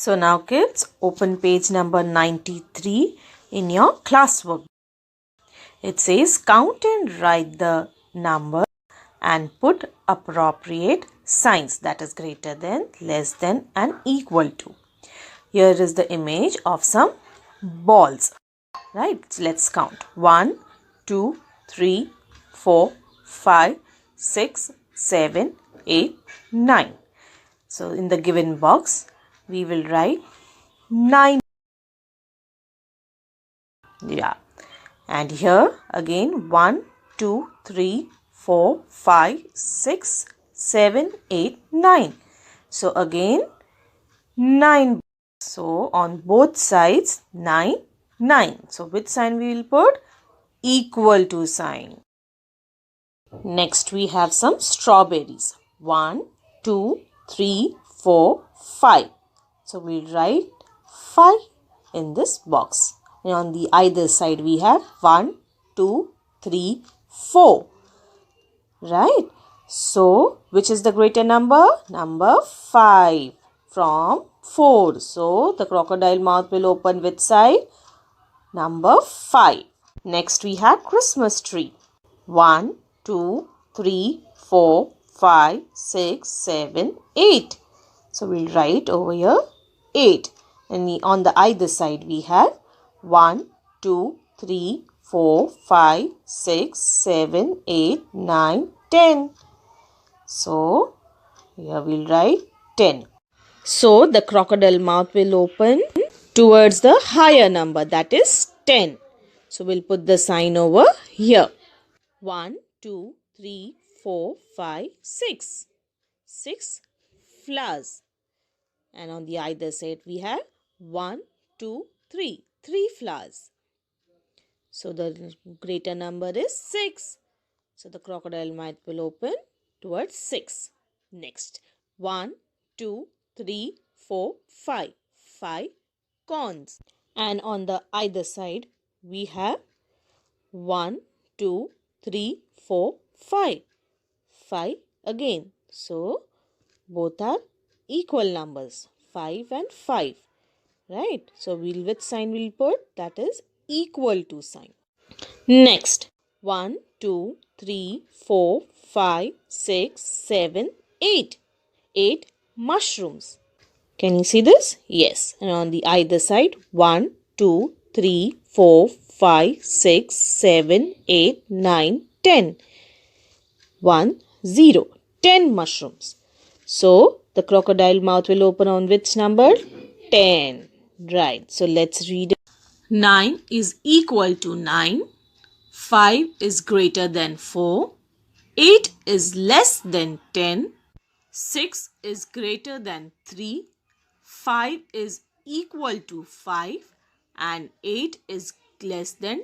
So now kids, open page number 93 in your classwork. It says count and write the number and put appropriate signs, that is greater than, less than and equal to. Here is the image of some balls. Right, so let's count. 1, 2, 3, 4, 5, 6, 7, 8, 9. So in the given box, we will write 9. Yeah. And here again 1, 2, 3, 4, 5, 6, 7, 8, 9. So again 9. So on both sides 9, 9. So which sign we will put? Equal to sign. Next we have some strawberries. 1, 2, 3, 4, 5. So we'll write 5 in this box. And on the either side we have 1, 2, 3, 4. Right. So which is the greater number? Number 5 from 4. So the crocodile mouth will open which side? Number 5. Next we have Christmas tree. 1, 2, 3, 4, 5, 6, 7, 8. So we'll write over here 8. And on the either side we have 1, 2, 3, 4, 5, 6, 7, 8, 9, 10. So here we'll write 10. So the crocodile mouth will open towards the higher number, that is 10. So we'll put the sign over here. 1, 2, 3, 4, 5, 6. 6 flowers. And on the either side we have 1, 2, 3. 3 flowers. So the greater number is 6. So the crocodile mouth will open towards 6. Next 1, 2, 3, 4, 5. 5 corns. And on the either side we have 1, 2, 3, 4, 5. 5 again. So both are equal numbers, 5 and 5. Right. So which sign we'll put? That is equal to sign. Next 1, 2, 3, 4, 5, 6, 7, 8. 8 mushrooms. Can you see this? Yes. And on the either side 1, 2, 3, 4, 5, 6, 7, 8, 9, 10. 1, 0. 10 mushrooms. So the crocodile mouth will open on which number? 10. Right. So let's read it. 9 is equal to 9. 5 is greater than 4. 8 is less than 10. 6 is greater than 3. 5 is equal to 5. And 8 is less than